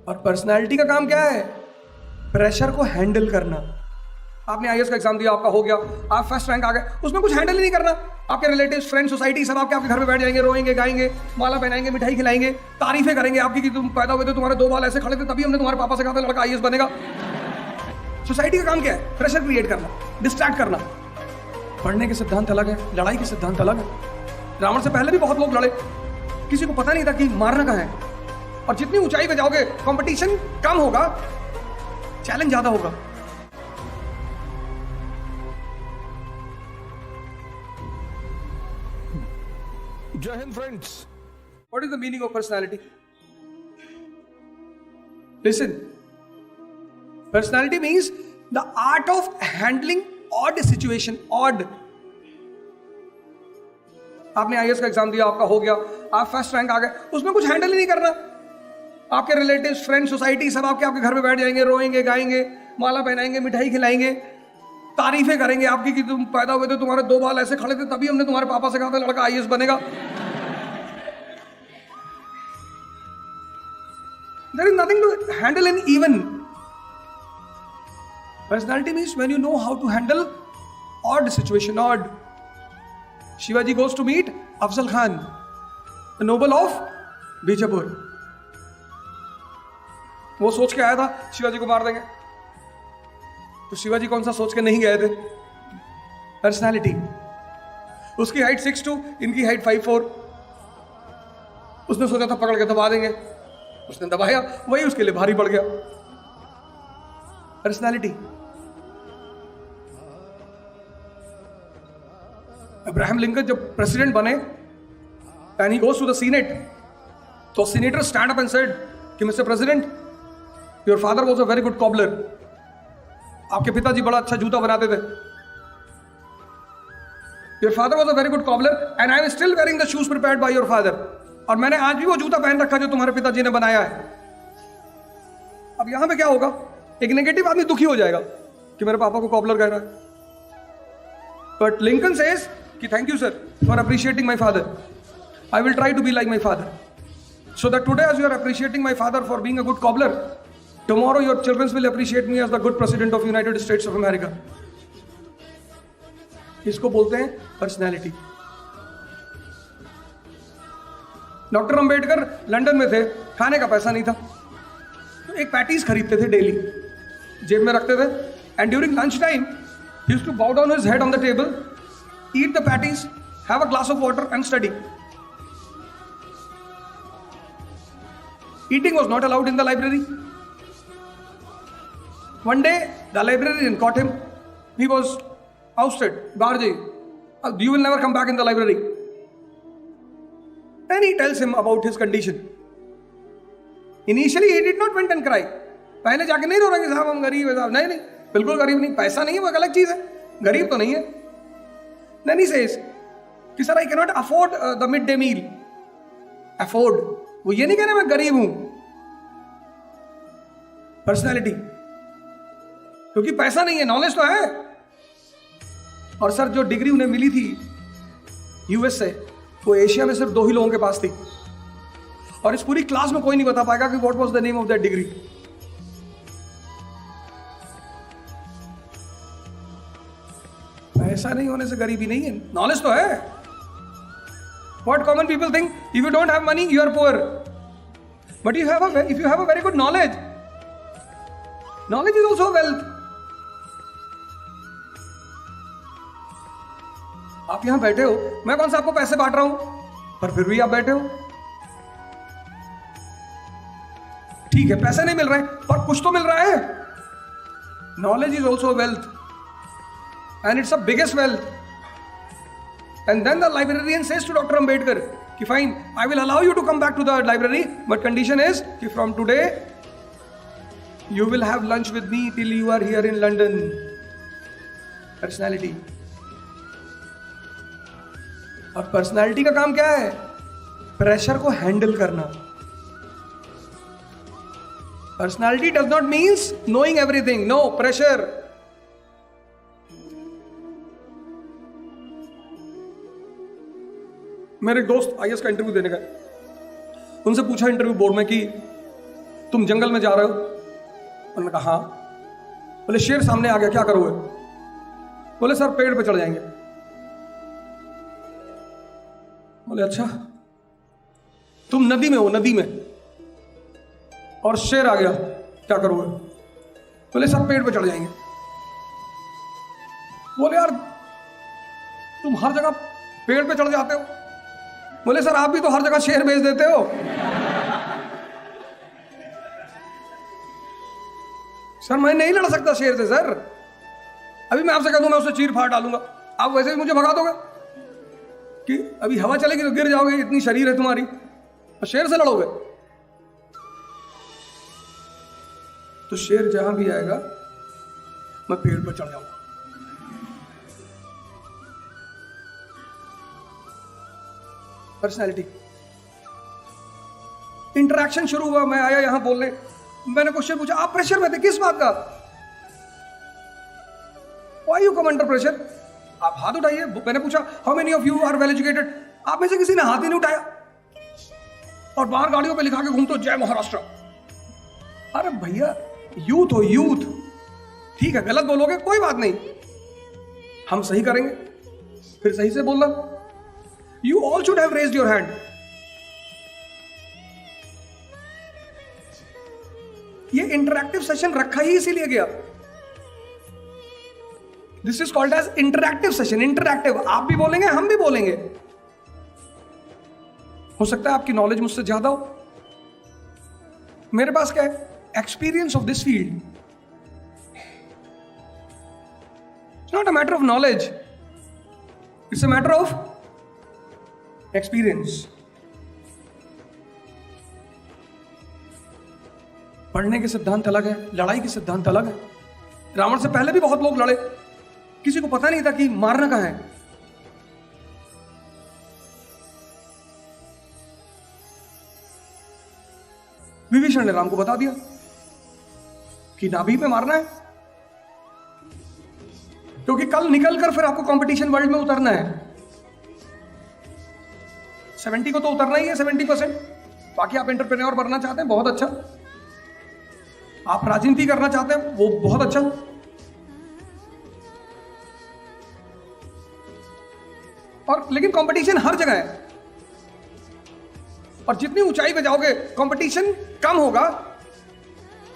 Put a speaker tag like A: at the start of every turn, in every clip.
A: और पर्सनालिटी का काम क्या है? प्रेशर को हैंडल करना। आपने आईएएस का एग्जाम दिया, आपका हो गया, आप फर्स्ट रैंक आ गए, उसमें कुछ हैंडल ही नहीं करना। आपके रिलेटिव्स, फ्रेंड्स, सोसाइटी सब आपके घर पे बैठ जाएंगे, रोएंगे, गाएंगे, माला पहनाएंगे, मिठाई खिलाएंगे, तारीफें करेंगे आपकी कि तुम पैदा हुए थे, तुम्हारे 2 बाल ऐसे खड़े थे, तभी हमने तुम्हारे पापा से कहा था लड़का आईएएस बनेगा। सोसाइटी का काम क्या है? प्रेशर क्रिएट करना, डिस्ट्रैक्ट करना। पढ़ने के सिद्धांत अलग है, लड़ाई के सिद्धांत अलग है। रावण से पहले भी बहुत लोग लड़े, किसी को पता नहीं था कि मारना कहाँ है। और जितनी ऊंचाई पे जाओगे कंपटीशन कम होगा, चैलेंज ज्यादा होगा।
B: जय Hind friends.
A: What is the meaning of personality? Listen, personality means the art of handling odd situation. Odd. आपने आईएएस का एग्जाम दिया, आपका हो गया, आप फर्स्ट रैंक आ गए, उसमें कुछ हैंडल ही नहीं करना। आपके रिलेटिव्स, फ्रेंड्स, सोसाइटी सब आपके घर पे बैठ जाएंगे, रोएंगे, गाएंगे, माला पहनाएंगे, मिठाई खिलाएंगे, तारीफें करेंगे आपकी कि तुम पैदा हुए थे, तुम्हारे 2 बाल ऐसे खड़े थे, तभी हमने तुम्हारे पापा से कहा था लड़का आईएएस बनेगा। There is nothing to handle in even. Personality means when you know how to handle odd situation. Odd. Shivaji goes to meet Afzal Khan, the noble of Bijapur. वो सोच के आया था शिवाजी को मार देंगे, तो शिवाजी कौन सा सोच के नहीं गए थे? पर्सनालिटी। उसकी हाइट 6'2", इनकी हाइट 5'4". उसने सोचा था पकड़ के दबा देंगे, उसने दबाया, वही उसके लिए भारी पड़ गया। पर्सनालिटी। अब्राहम लिंकन जब प्रेसिडेंट बने, and he goes to the Senate, तो senator stand up and said कि mister president, your father was a very good cobbler. आपके पिताजी बड़ा अच्छा जूता बनाते थे। Your father was a very good cobbler and I am still wearing the shoes prepared by your father. और मैंने आज भी वो जूता पहन रखा जो तुम्हारे पिताजी ने बनाया है। अब यहां पे क्या होगा? एक नेगेटिव आदमी दुखी हो जाएगा कि मेरे पापा को कॉबलर कह रहा है। बट लिंकन सेज कि thank you sir for appreciating my father, I will try to be like my father, so that today as you are appreciating my father for being a good cobbler, tomorrow your children will appreciate me as the good president of United States of America. इसको बोलते हैं personality. Doctor Ambedkar London में थे, खाने का पैसा नहीं था, तो एक पैटीज खरीदते थे डेली, जेब में रखते थे, and during lunch time he used to bow down his head on the table, eat the patties, have a glass of water and study. Eating was not allowed in the library. One day, the librarian caught him. He was ousted. Barji, you will never come back in the library. And he tells him about his condition. Initially, he did not went and cry. पहले जाके नहीं रो रहा कि साहब हम गरीब है साहब, नहीं नहीं, बिल्कुल गरीब नहीं, पैसा नहीं है वो अलग चीज है, गरीब तो नहीं है। Then he says कि sir I cannot afford the midday meal. Afford, वो ये नहीं कह रहा मैं गरीब हूं। पर्सनैलिटी, क्योंकि पैसा नहीं है, नॉलेज तो है। और सर जो डिग्री उन्हें मिली थी यूएस से, वो एशिया में सिर्फ 2 ही लोगों के पास थी, और इस पूरी क्लास में कोई नहीं बता पाएगा कि what was the name of that degree. पैसा नहीं होने से गरीबी नहीं है, नॉलेज तो है। What common people think, if you don't have money, you are poor. But if you have a very good knowledge, knowledge is also wealth. आप यहां बैठे हो, मैं कौन सा आपको पैसे बांट रहा हूं, पर फिर भी आप बैठे हो। ठीक है, पैसे नहीं मिल रहे, पर कुछ तो मिल रहा है। Knowledge is also wealth, and it's the biggest wealth. And then the librarian says to Dr. Ambedkar, कि fine, I will allow you to come back to the library, but condition is कि from today you will have lunch with me till you are here in London. Personality. और personality का काम क्या है? Pressure को handle करना। Personality does not means knowing everything, no, pressure. मेरे एक दोस्त आईएएस का इंटरव्यू देने गए, उनसे पूछा इंटरव्यू बोर्ड में कि तुम जंगल में जा रहे हो? उन्होंने कहा हाँ। बोले शेर सामने आ गया, क्या करोगे? बोले सर पेड़ पे चढ़ जाएंगे। बोले अच्छा। तुम नदी में हो, नदी में, और शेर आ गया, क्या करोगे? बोले सर पेड़ पे चढ़ जाएंगे। बोले यार तुम हर जगह पेड़ पे चढ़ जाते हो। बोले सर आप भी तो हर जगह शेर भेज देते हो। सर मैं नहीं लड़ सकता शेर से सर, अभी मैं आपसे कह दूं मैं उसे चीर फाड़ डालूंगा, आप वैसे ही मुझे भगा दोगे कि अभी हवा चलेगी तो गिर जाओगे, इतनी शरीर है तुम्हारी, और शेर से लड़ोगे? तो शेर जहां भी आएगा मैं पेड़ पर चढ़ जाऊंगा। पर्सनैलिटी, इंटरेक्शन शुरू हुआ, मैं आया यहां बोलने, मैंने क्वेश्चन पूछा, आप प्रेशर में थे किस बात का? Why you come under pressure? आप हाथ उठाइए। मैंने पूछा how many of you are well educated, आप में से किसी ने हाथ ही नहीं उठाया, और बाहर गाड़ियों पे लिखा के घूमते हो जय महाराष्ट्र। अरे भैया यूथ हो, यूथ, ठीक है गलत बोलोगे कोई बात नहीं, हम सही करेंगे, फिर सही से बोलना। You all should have raised your hand. ये इंटरैक्टिव सेशन रखा ही इसीलिए गया। This is called as interactive session. Interactive, आप भी बोलेंगे हम भी बोलेंगे। हो सकता है आपकी नॉलेज मुझसे ज्यादा हो, मेरे पास क्या है, experience of this field. It's not a matter of knowledge, it's a matter of experience. पढ़ने के सिद्धांत अलग है, लड़ाई के सिद्धांत अलग है। रावण से पहले भी बहुत लोग लड़े, किसी को पता नहीं था कि मारना कहां है। विभीषण ने राम को बता दिया कि नाभि पे मारना है, क्योंकि कल निकलकर फिर आपको कंपटीशन वर्ल्ड में उतरना है। 70 को तो उतरना ही है, 70%। बाकी आप एंटरप्रेन्योर बनना चाहते हैं, बहुत अच्छा। आप राजनीति करना चाहते हैं, वो बहुत अच्छा। और लेकिन कंपटीशन हर जगह है, और जितनी ऊंचाई पे जाओगे कंपटीशन कम होगा,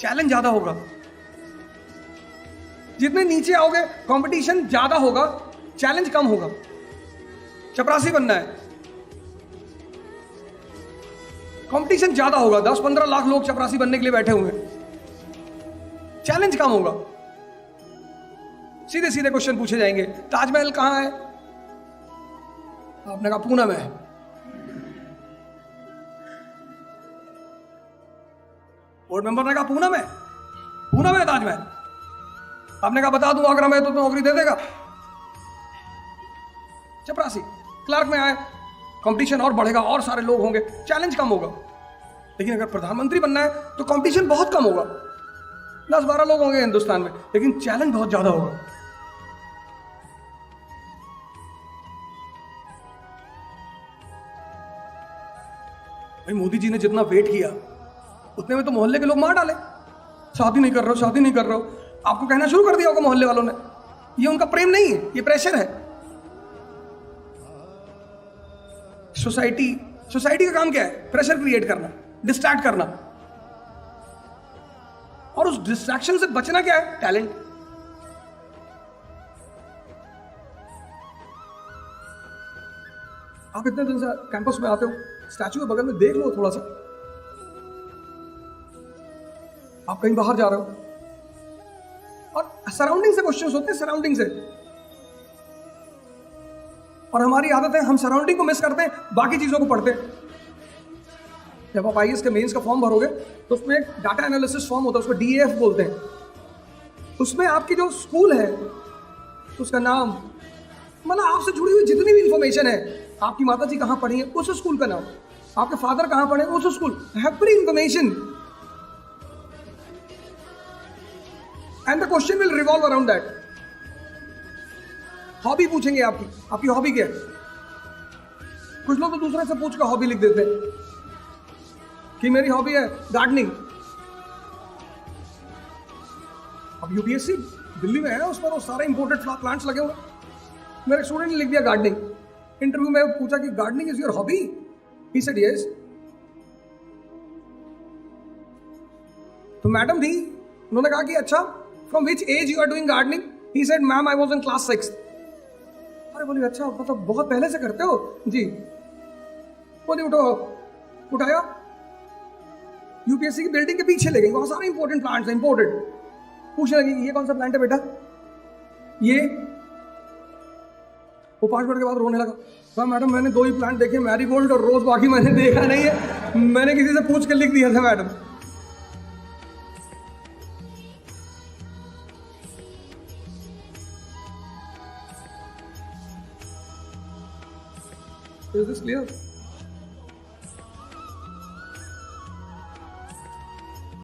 A: चैलेंज ज्यादा होगा। जितने नीचे आओगे कंपटीशन ज्यादा होगा, चैलेंज कम होगा। चपरासी बनना है, कंपटीशन ज्यादा होगा, 10-15 लाख लोग चपरासी बनने के लिए बैठे हुए हैं, चैलेंज कम होगा। सीधे सीधे क्वेश्चन पूछे जाएंगे, ताजमहल कहां है? आपने कहा पूना में है। बोर्ड मेंबर ने कहा पूना में, पूना में है ताजमहल। आपने कहा बता दूं आगरा में, तो नौकरी दे देगा। चपरासी क्लर्क में आए, कंपटीशन और बढ़ेगा, और सारे लोग होंगे, चैलेंज कम होगा। लेकिन अगर प्रधानमंत्री बनना है तो कंपटीशन बहुत कम होगा, 10-12 लोग होंगे हिंदुस्तान में, लेकिन चैलेंज बहुत ज्यादा होगा। भाई मोदी जी ने जितना वेट किया उतने में तो मोहल्ले के लोग मार डाले, शादी नहीं कर रहे हो, शादी नहीं कर रहे हो। आपको कहना शुरू कर दिया होगा मोहल्ले वालों ने, ये उनका प्रेम नहीं है, ये प्रेशर है। सोसाइटी का काम क्या है? प्रेशर क्रिएट करना, डिस्ट्रैक्ट करना। और उस डिस्ट्रैक्शन से बचना क्या है? टैलेंट। आप इतने दिन से कैंपस में आते हो, स्टैचू के बगल में देख लो थोड़ा सा। आप कहीं बाहर जा रहे हो और सराउंडिंग से क्वेश्चंस होते हैं, सराउंडिंग से। और हमारी आदत है, हम सराउंडिंग को मिस करते हैं, बाकी चीजों को पढ़ते हैं। जब आप आईएएस के मेंस का फॉर्म भरोगे तो उसमें एक डाटा एनालिसिस फॉर्म होता है, उसको डीएएफ बोलते हैं। उसमें आपकी जो स्कूल है उसका नाम, मतलब आपसे जुड़ी हुई जितनी भी इंफॉर्मेशन है, आपकी माता जी कहां पढ़ी है उस स्कूल का नाम, आपके फादर कहां पढ़े उस school, every information. And the question will revolve around that. Hobby पूछेंगे आपकी हॉबी क्या है? कुछ लोग तो दूसरे से पूछ कर हॉबी लिख देते हैं कि मेरी हॉबी है गार्डनिंग। अब यूपीएससी दिल्ली में है, उस पर वो सारे इंपोर्टेड प्लांट्स लगे हुए हैं। मेरे स्टूडेंट ने लिख दिया गार्डनिंग। इंटरव्यू में पूछा कि gardening is your hobby? He said yes. तो मैडम थी, उन्होंने कहा कि अच्छा, from which age you are doing gardening? He said ma'am I was in class 6। अरे बोली अच्छा, मतलब बहुत पहले से करते हो? जी। बोली उठो, उठाया, यूपीएससी की बिल्डिंग के पीछे ले गई, वहां सारे इंपोर्टेंट प्लांट्स हैं, इंपोर्टेड। पूछने लगी ये कौन सा प्लांट है बेटा? ये। वो 5 मिनट के बाद रोने लगा। कहा मैडम मैंने 2 ही प्लांट देखे, मैरीगोल्ड और रोज, बाकी मैंने देखा नहीं है, मैंने किसी से पूछ के लिख दिया था मैडम। Is this clear?